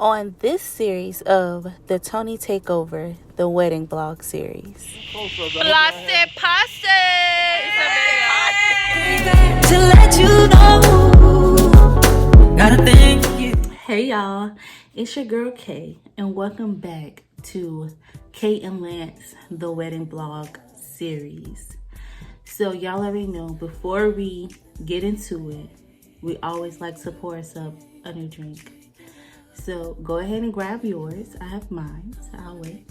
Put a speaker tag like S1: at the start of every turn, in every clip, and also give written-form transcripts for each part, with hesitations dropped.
S1: on this series of the Tony Takeover, the wedding vlog series.
S2: Plastic pasta.
S3: To let you know, gotta thank you.
S1: Hey y'all, it's your girl Kay, and welcome back to Kay and Lance, the wedding vlog series. So y'all already know, before we get into it, we always like to pour us up a new drink. So go ahead and grab yours. I have mine, so I'll wait.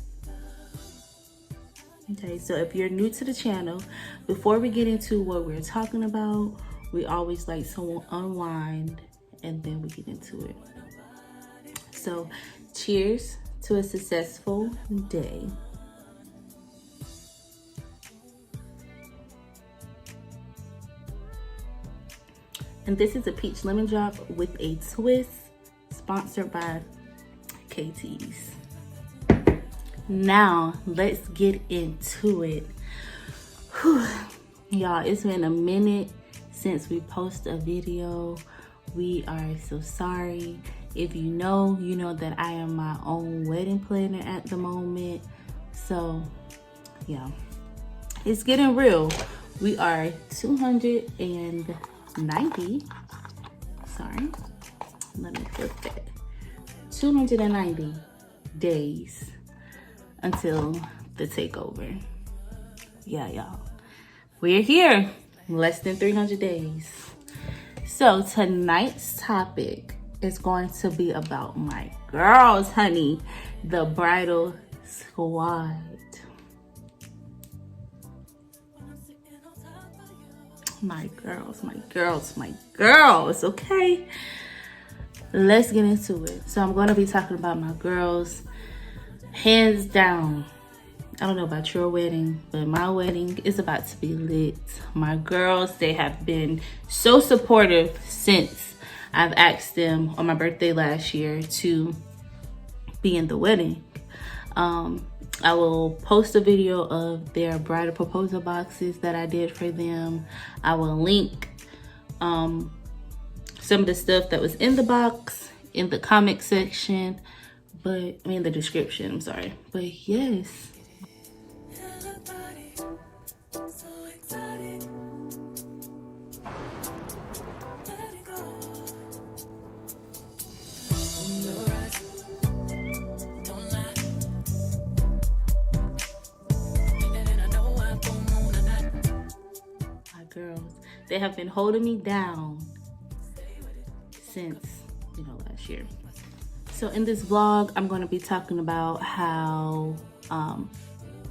S1: Okay, so if you're new to the channel, before we get into what we're talking about, we always like to unwind and then we get into it. So cheers to a successful day. And this is a peach lemon drop with a twist, sponsored by KT's. Now let's get into it. Whew. Y'all, it's been a minute since we posted a video. We are so sorry. If you know that I am my own wedding planner at the moment. So yeah, it's getting real. We are 290, sorry, let me flip that. 290 days until the takeover. Yeah, y'all, we're here. Less than 300 days. So tonight's topic is going to be about my girls, honey, the bridal squad. My girls, okay? Let's get into it. So I'm going to be talking about my girls, hands down. I don't know about your wedding, but my wedding is about to be lit. My girls, they have been so supportive since I've asked them on my birthday last year to be in the wedding. I will post a video of their bridal proposal boxes that I did for them. I will link some of the stuff that was in the box in the comment section, the description, I'm sorry. But yes. Girls, they have been holding me down since last year. So in this vlog, I'm going to be talking about how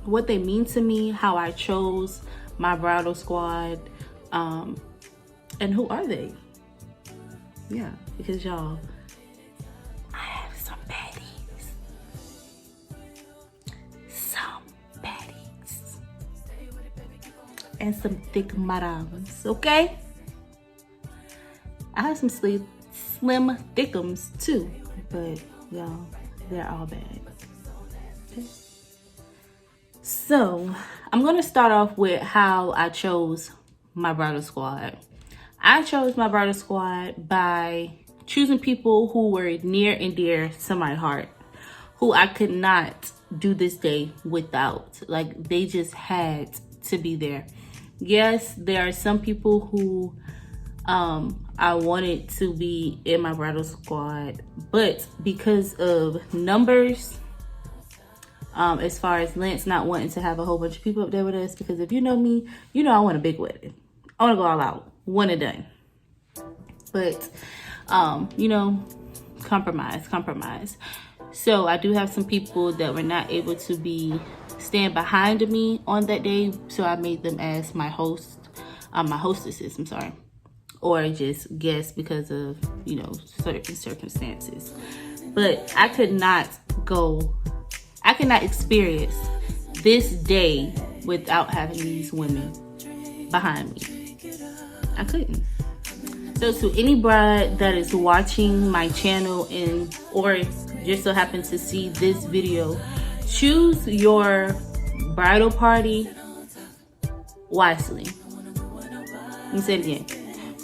S1: what they mean to me, how I chose my bridal squad, and who are they. Yeah, because y'all, I have some baddies. And some thick madams, okay? I have some slim thickums too, but y'all, they're all bad. Okay? So I'm gonna start off with how I chose my bridal squad. I chose my bridal squad by choosing people who were near and dear to my heart, who I could not do this day without. Like, they just had to be there. Yes, there are some people who I wanted to be in my bridal squad, but because of numbers, as far as Lance not wanting to have a whole bunch of people up there with us, because if you know me, you know I want a big wedding. I want to go all out, one and done. But compromise. So I do have some people that were not able to stand behind me on that day, so I made them as my hostesses, I'm sorry, or just guests because of certain circumstances. But I could not experience this day without having these women behind me. I couldn't. So to any bride that is watching my channel or just so happen to see this video, choose your bridal party wisely. Let me say it again.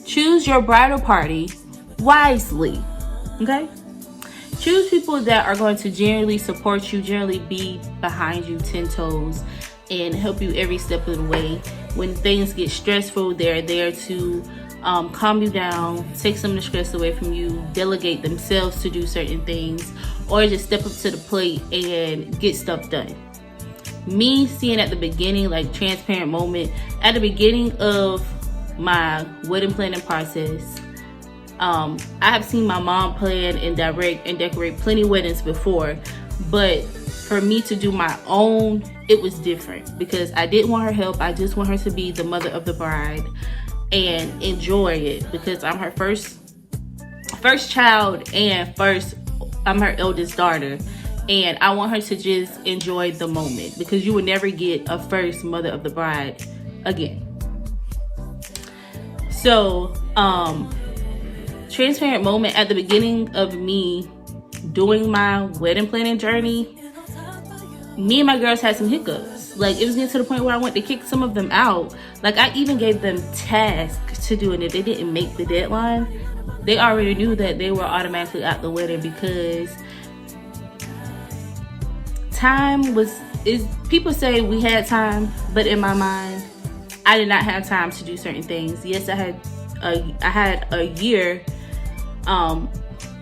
S1: Choose your bridal party wisely. Okay? Choose people that are going to generally support you, generally be behind you 10 toes, and help you every step of the way. When things get stressful, they're there to calm you down, take some of the stress away from you, delegate themselves to do certain things, or just step up to the plate and get stuff done. Me seeing at the beginning, like transparent moment, at the beginning of my wedding planning process, I have seen my mom plan and direct and decorate plenty weddings before, but for me to do my own, it was different because I didn't want her help. I just want her to be the mother of the bride and enjoy it, because I'm her first child and I'm her eldest daughter, and I want her to just enjoy the moment, because you will never get a first mother of the bride again. So transparent moment at the beginning of me doing my wedding planning journey, me and my girls had some hiccups. Like, it was getting to the point where I wanted to kick some of them out. Like, I even gave them tasks to do, and if they didn't make the deadline, they already knew that they were automatically out the wedding, because people say we had time, but in my mind, I did not have time to do certain things. Yes, I had a year, from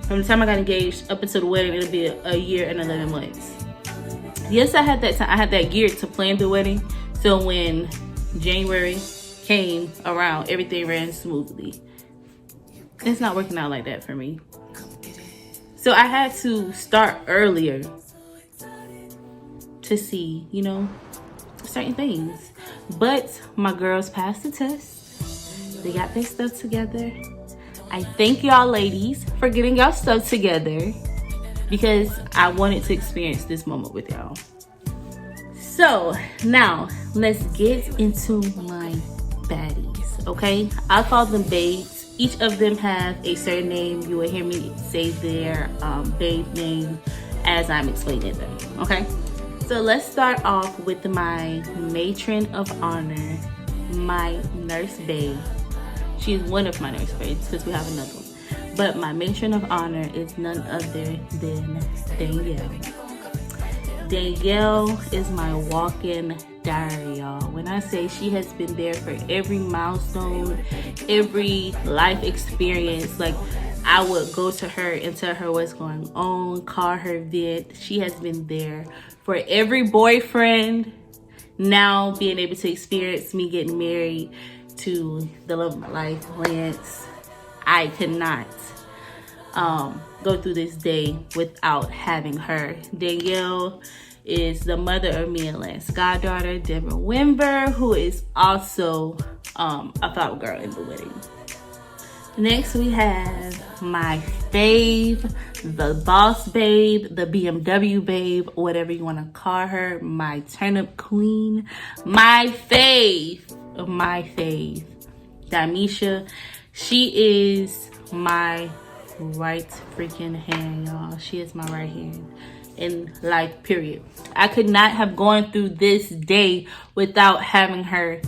S1: the time I got engaged up until the wedding, it'll be a year and 11 months. Yes, I had that time. I had that year to plan the wedding. So when January came around, everything ran smoothly. It's not working out like that for me. So I had to start earlier to see, certain things. But my girls passed the test. They got their stuff together. I thank y'all ladies for getting y'all stuff together, because I wanted to experience this moment with y'all. So now let's get into my baddies, okay? I call them babes. Each of them have a certain name. You will hear me say their babe name as I'm explaining them, okay? So let's start off with my matron of honor, my nurse babe. She's one of my nurse babes, because we have another one. But my matron of honor is none other than Danielle. Danielle is my walk-in diary, y'all. When I say she has been there for every milestone, every life experience, like, I would go to her and tell her what's going on, call her vent. She has been there for every boyfriend. Now being able to experience me getting married to the love of my life, Lance, I could not go through this day without having her. Danielle is the mother of me and Lance's goddaughter, Deborah Wimber, who is also a thought girl in the wedding. Next, we have my fave, the boss babe, the BMW babe, whatever you want to call her, my turnip queen, my fave, Damisha. She is my right freaking hand, y'all. She is my right hand in life, period. I could not have gone through this day without having her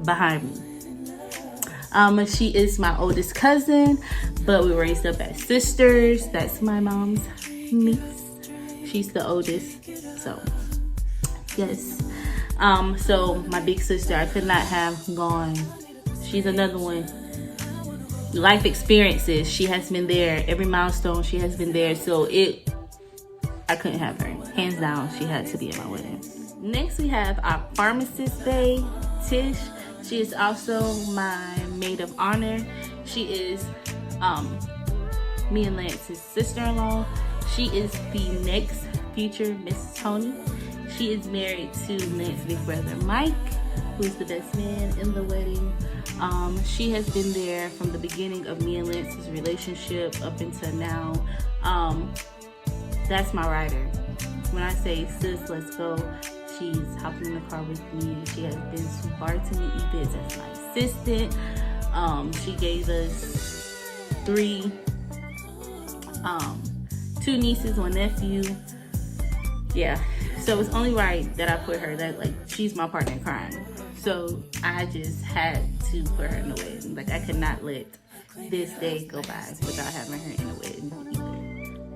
S1: behind me. She is my oldest cousin, but we were raised up as sisters. That's my mom's niece. She's the oldest, so yes. So my big sister, I could not have gone. She's another one. Life experiences, she has been there. Every milestone, she has been there. So I couldn't have her. Hands down, she had to be at my wedding. Next, we have our pharmacist bae, Tish. She is also my maid of honor. She is me and Lance's sister-in-law. She is the next future Mrs. Tony. She is married to Lance's big brother Mike, who is the best man in the wedding. She has been there from the beginning of me and Lance's relationship up until now. That's my rider. When I say, sis, let's go, she's hopping in the car with me. She has been to bartending events as my assistant. She gave us 2 nieces, 1 nephew. Yeah, so it's only right that I put her, that, like, she's my partner in crime. So I just had to put her in the wedding. Like, I could not let this day go by without having her in the wedding either.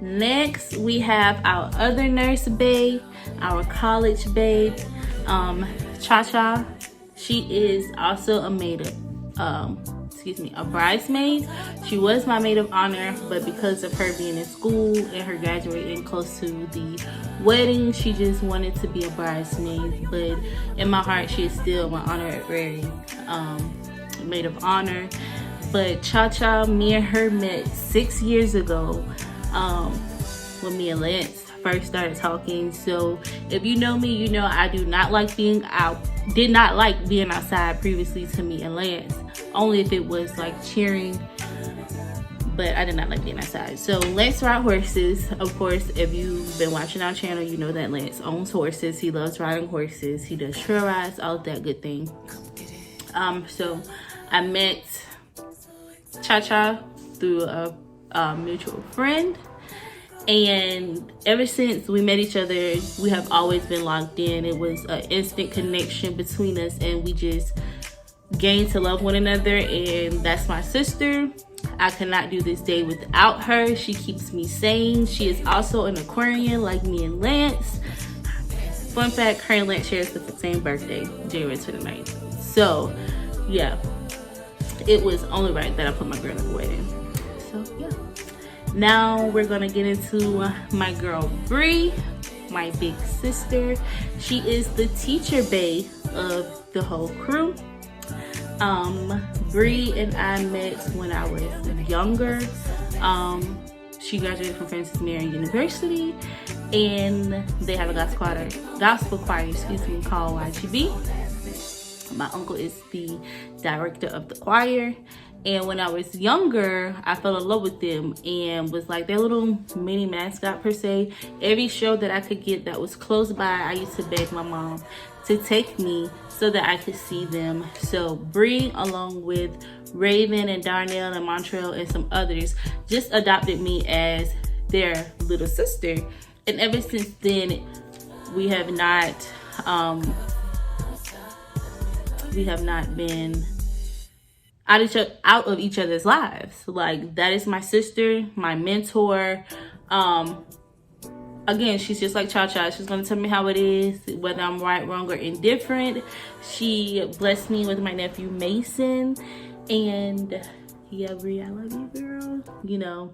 S1: Next, we have our other nurse babe, our college babe, Cha-Cha. She is also a bridesmaid. She was my maid of honor, but because of her being in school and her graduating close to the wedding, she just wanted to be a bridesmaid. But in my heart, she is still my honorary maid of honor. But Cha-Cha, me and her met 6 years ago when me and Lance first started talking. So if you know me, you know I did not like being outside previously to me and Lance, only if it was like cheering, but I did not like being outside. So Lance ride horses. Of course, if you've been watching our channel, you know that Lance owns horses. He loves riding horses. He does trail rides, all of that good thing. So I met Cha-Cha through a mutual friend, and ever since we met each other, we have always been locked in. It was an instant connection between us, and we just gained to love one another. And that's my sister. I cannot do this day without her. She keeps me sane. She is also an Aquarian like me and Lance. Fun fact, her and Lance shares the same birthday, January 29th. So yeah, it was only right that I put my girl in the wedding. So yeah. Now we're gonna get into my girl Bree, my big sister. She is the teacher bae of the whole crew. Bree and I met when I was younger. She graduated from Francis Marion University, and they have a gospel choir, called YGB. My uncle is the director of the choir. And when I was younger, I fell in love with them and was like their little mini mascot per se. Every show that I could get that was close by, I used to beg my mom to take me so that I could see them. So Bree, along with Raven and Darnell and Montreal and some others, just adopted me as their little sister. And ever since then, we have not been out of each other's lives. Like, that is my sister, my mentor. Again, she's just like Cha-Cha. She's gonna tell me how it is, whether I'm right, wrong, or indifferent. She blessed me with my nephew Mason, and yeah, Bree, I love you, girl. You know,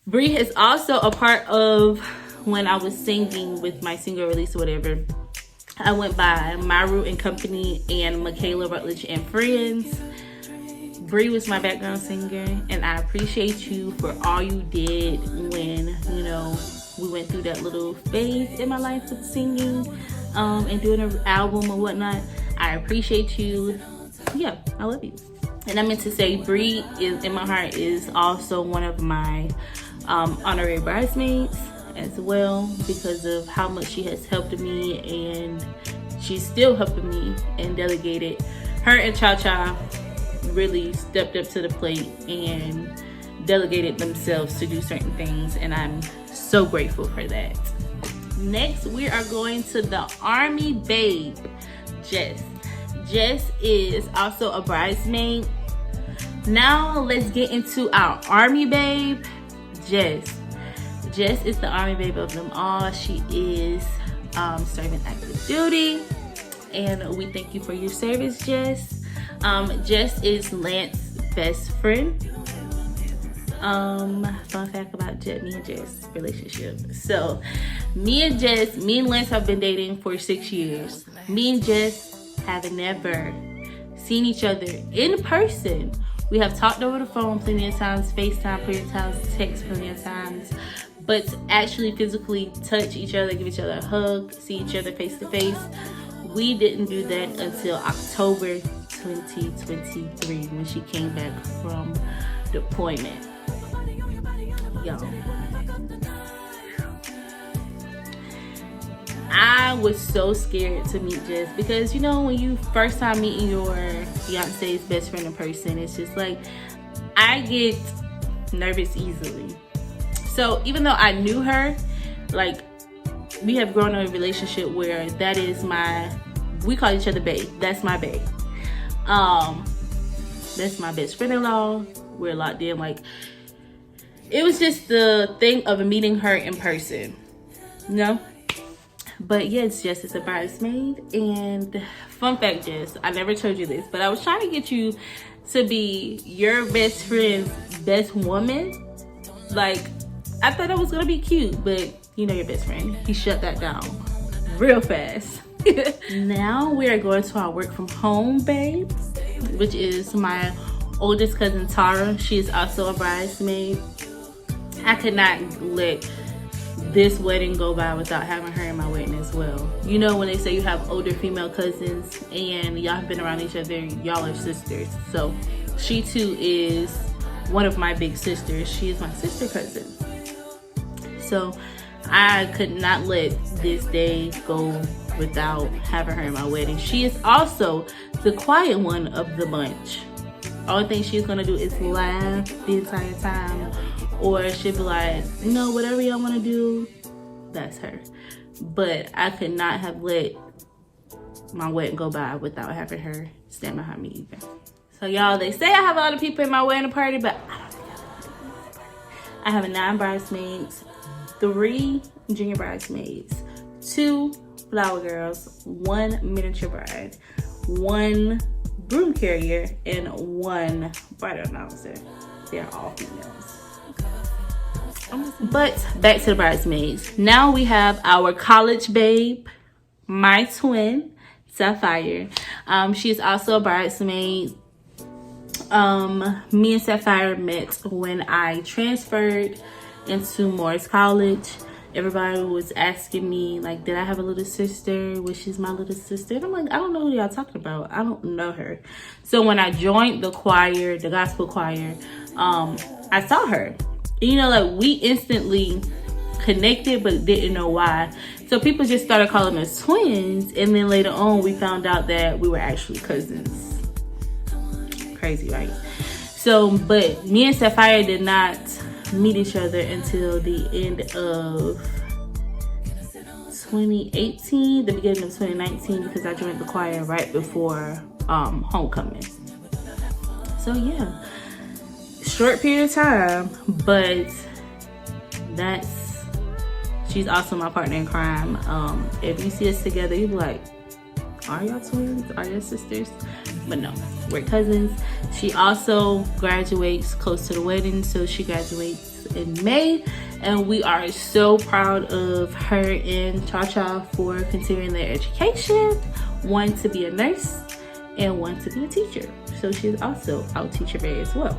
S1: Bree is also a part of when I was singing with my single release or whatever. I went by Myru and Company and Michaela Rutledge and Friends. Bree was my background singer, and I appreciate you for all you did when, you know, we went through that little phase in my life with singing and doing an album and whatnot. I appreciate you. Yeah, I love you. And I meant to say, Bree is in my heart is also one of my honorary bridesmaids as well, because of how much she has helped me, and she's still helping me, and delegated. Her and Cha-Cha really stepped up to the plate and delegated themselves to do certain things, and I'm so grateful for that. Next, we are going to the Army babe, Jess. Jess is also a bridesmaid. Now let's get into our Army babe, Jess. Jess is the Army babe of them all. She is serving active duty, and we thank you for your service, Jess. Jess is Lance's best friend. Fun fact about me and Jess relationship. So me and Lance have been dating for 6 years. Me and Jess have never seen each other in person. We have talked over the phone plenty of times, FaceTime plenty of times, text plenty of times, but to actually physically touch each other, give each other a hug, see each other face to face, we didn't do that until October 2023 when she came back from deployment. Y'all, I was so scared to meet Jess, because you know, when you first time meeting your fiance's best friend in person, it's just like, I get nervous easily. So even though I knew her, like, we have grown in a relationship where that is we call each other bae. That's my bae. That's my best friend-in-law. We're locked in. Like, it was just the thing of meeting her in person, you know. But yes, Jess is a bridesmaid. And fun fact, Jess, I never told you this, but I was trying to get you to be your best friend's best woman. Like, I thought that was gonna be cute, but you know your best friend, he shut that down real fast. Now we are going to our work from home babe, which is my oldest cousin Tara. She is also a bridesmaid. I could not let this wedding go by without having her in my wedding as well. You know when they say you have older female cousins and y'all have been around each other, y'all are sisters. So she too is one of my big sisters. She is my sister cousin. So I could not let this day go without having her in my wedding. She is also the quiet one of the bunch. Only thing she's gonna do is laugh the entire time, or she'll be like, you know, whatever y'all wanna do, that's her. But I could not have let my wedding go by without having her stand behind me either. So y'all, they say I have a lot of people in my wedding party, but I don't think I have a lot of people in my wedding party. I have 9 bridesmaids, 3 junior bridesmaids, 2 flower girls, 1 miniature bride, 1 broom carrier, and 1 bridal announcer. They're all females. But back to the bridesmaids. Now we have our college babe, my twin, Sapphire. She is also a bridesmaid. Me and Sapphire met when I transferred into Morris College. Everybody was asking me, like, did I have a little sister? Was she's my little sister? And I'm like, I don't know who y'all talking about. I don't know her. So when I joined the choir, the gospel choir, I saw her. And, you know, like, we instantly connected, but didn't know why. So people just started calling us twins. And then later on, we found out that we were actually cousins. Crazy, right? So, but me and Sapphire did not meet each other until the end of 2018, the beginning of 2019, because I joined the choir right before homecoming. So yeah, short period of time, but she's also my partner in crime. If you see us together, you'll be like, are y'all twins? Are y'all sisters? But no, we're cousins. She also graduates close to the wedding, so she graduates in May, and we are so proud of her and Cha-Cha for continuing their education, one to be a nurse and one to be a teacher. So she's also our teacher bay as well.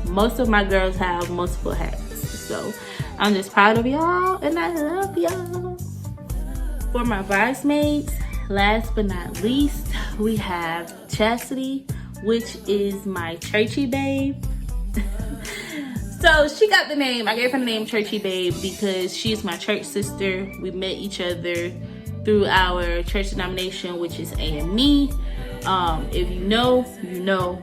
S1: Most of my girls have multiple hats, so I'm just proud of y'all and I love y'all. For my bridesmaids, last but not least, we have Chastity, which is my churchy babe. So she got the name, I gave her the name Churchy Babe because she's my church sister. We met each other through our church denomination, which is AME. If you know, you know,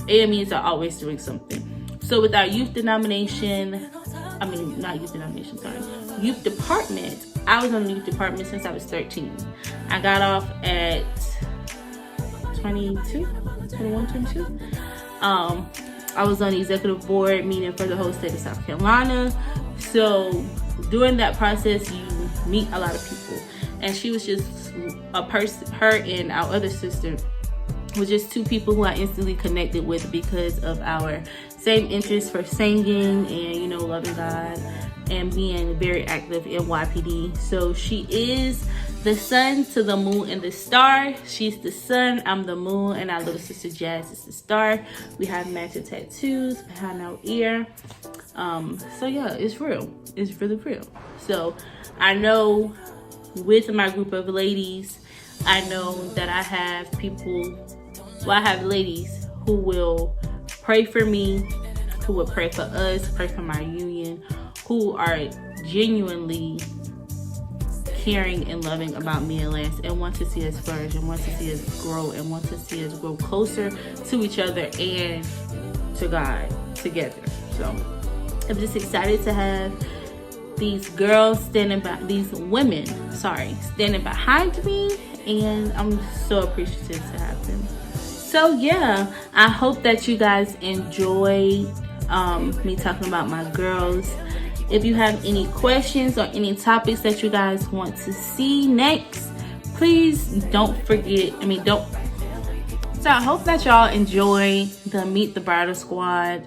S1: AMEs are always doing something. So with our youth denomination, youth department, I was on the youth department since I was 13. I got off at 22. I was on the executive board meeting for the whole state of South Carolina. So during that process, you meet a lot of people. And she was just a person, her and our other sister was just 2 people who I instantly connected with because of our same interest for singing and, you know, loving God and being very active in YPD. So she is the sun to the moon and the star. She's the sun, I'm the moon, and our little sister Jazz is the star. We have matching tattoos behind our ear. So yeah, it's real. It's really real. So I know with my group of ladies, I know that I have people, I have ladies who will pray for me, who will pray for us, pray for my union, who are genuinely caring and loving about me and Lance and want to see us flourish and want to see us grow and want to see us grow closer to each other and to God together. So I'm just excited to have these girls standing behind me, and I'm so appreciative to have them. So yeah, I hope that you guys enjoy me talking about my girls. If you have any questions or any topics that you guys want to see next, please don't forget. So I hope that y'all enjoy the Meet the Bridal Squad.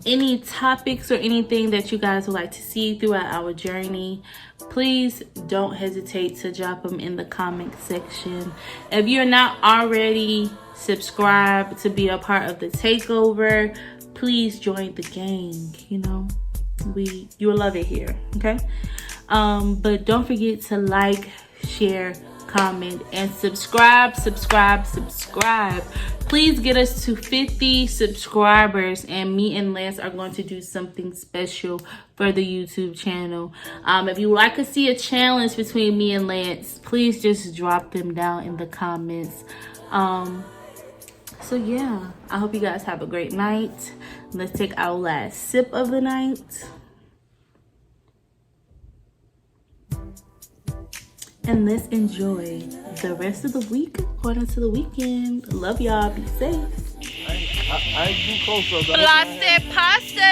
S1: Any topics or anything that you guys would like to see throughout our journey, please don't hesitate to drop them in the comment section. If you're not already subscribed to be a part of the takeover, please join the gang. You know, you'll love it here. Okay, but don't forget to like, share, comment, and subscribe. Please get us to 50 subscribers, and me and Lance are going to do something special for the YouTube channel. If you would like to see a challenge between me and Lance, please just drop them down in the comments. So yeah, I hope you guys have a great night. Let's take our last sip of the night. And let's enjoy the rest of the week going into the weekend. Love y'all. Be safe.
S2: I do close up.
S4: Latte pasta.